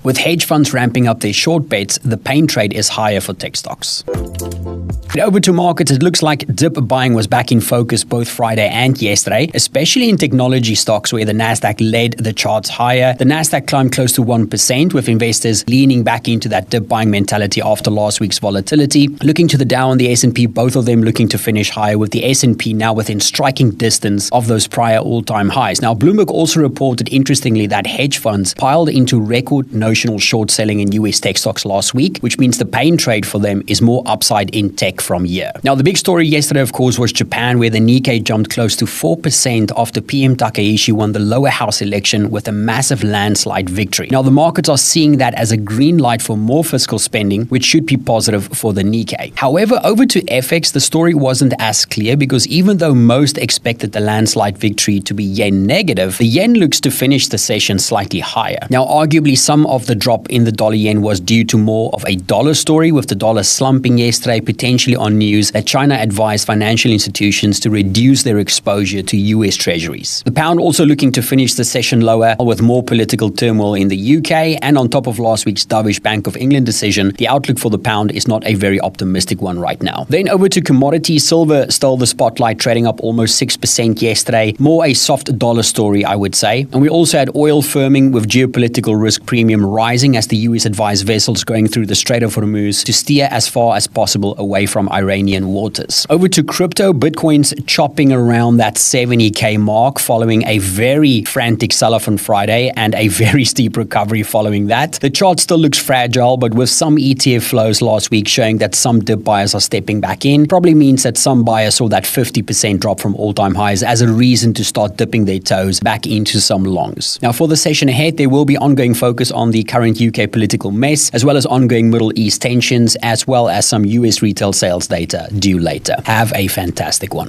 With hedge funds ramping up their short bets, the pain trade is higher for tech stocks. Over to markets, it looks like dip buying was back in focus both Friday and yesterday, especially in technology stocks where the Nasdaq led the charts higher. The Nasdaq climbed close to 1%, with investors leaning back into that dip buying mentality after last week's volatility. Looking to the Dow and the S&P, both of them looking to finish higher, with the S&P now within striking distance of those prior all-time highs. Now, Bloomberg also reported, interestingly, that hedge funds piled into record notional short selling in US tech stocks last week, which means the pain trade for them is more upside in tech from here. Now, the big story yesterday, of course, was Japan, where the Nikkei jumped close to 4% after PM Takaishi won the lower house election with a massive landslide victory. Now, the markets are seeing that as a green light for more fiscal spending, which should be positive for the Nikkei. However, over to FX, the story wasn't as clear, because even though most expected the landslide victory to be yen negative, the yen looks to finish the session slightly higher. Now, arguably, some of the drop in the dollar yen was due to more of a dollar story, with the dollar slumping yesterday, potentially on news that China advised financial institutions to reduce their exposure to US treasuries. The pound also looking to finish the session lower, with more political turmoil in the UK, and on top of last week's dovish Bank of England decision, the outlook for the pound is not a very optimistic one right now. Then over to commodities, silver stole the spotlight, trading up almost 6% yesterday. More a soft dollar story, I would say. And we also had oil firming, with geopolitical risk premium rising as the US advised vessels going through the Strait of Hormuz to steer as far as possible away from Iranian waters. Over to crypto, Bitcoin's chopping around that 70K mark following a very frantic sell-off on Friday and a very steep recovery following that. The chart still looks fragile, but with some ETF flows last week showing that some dip buyers are stepping back in, probably means that some buyers saw that 50% drop from all-time highs as a reason to start dipping their toes back into some longs. Now, for the session ahead, there will be ongoing focus on the current UK political mess, as well as ongoing Middle East tensions, as well as some US retail sales data due later. Have a fantastic one.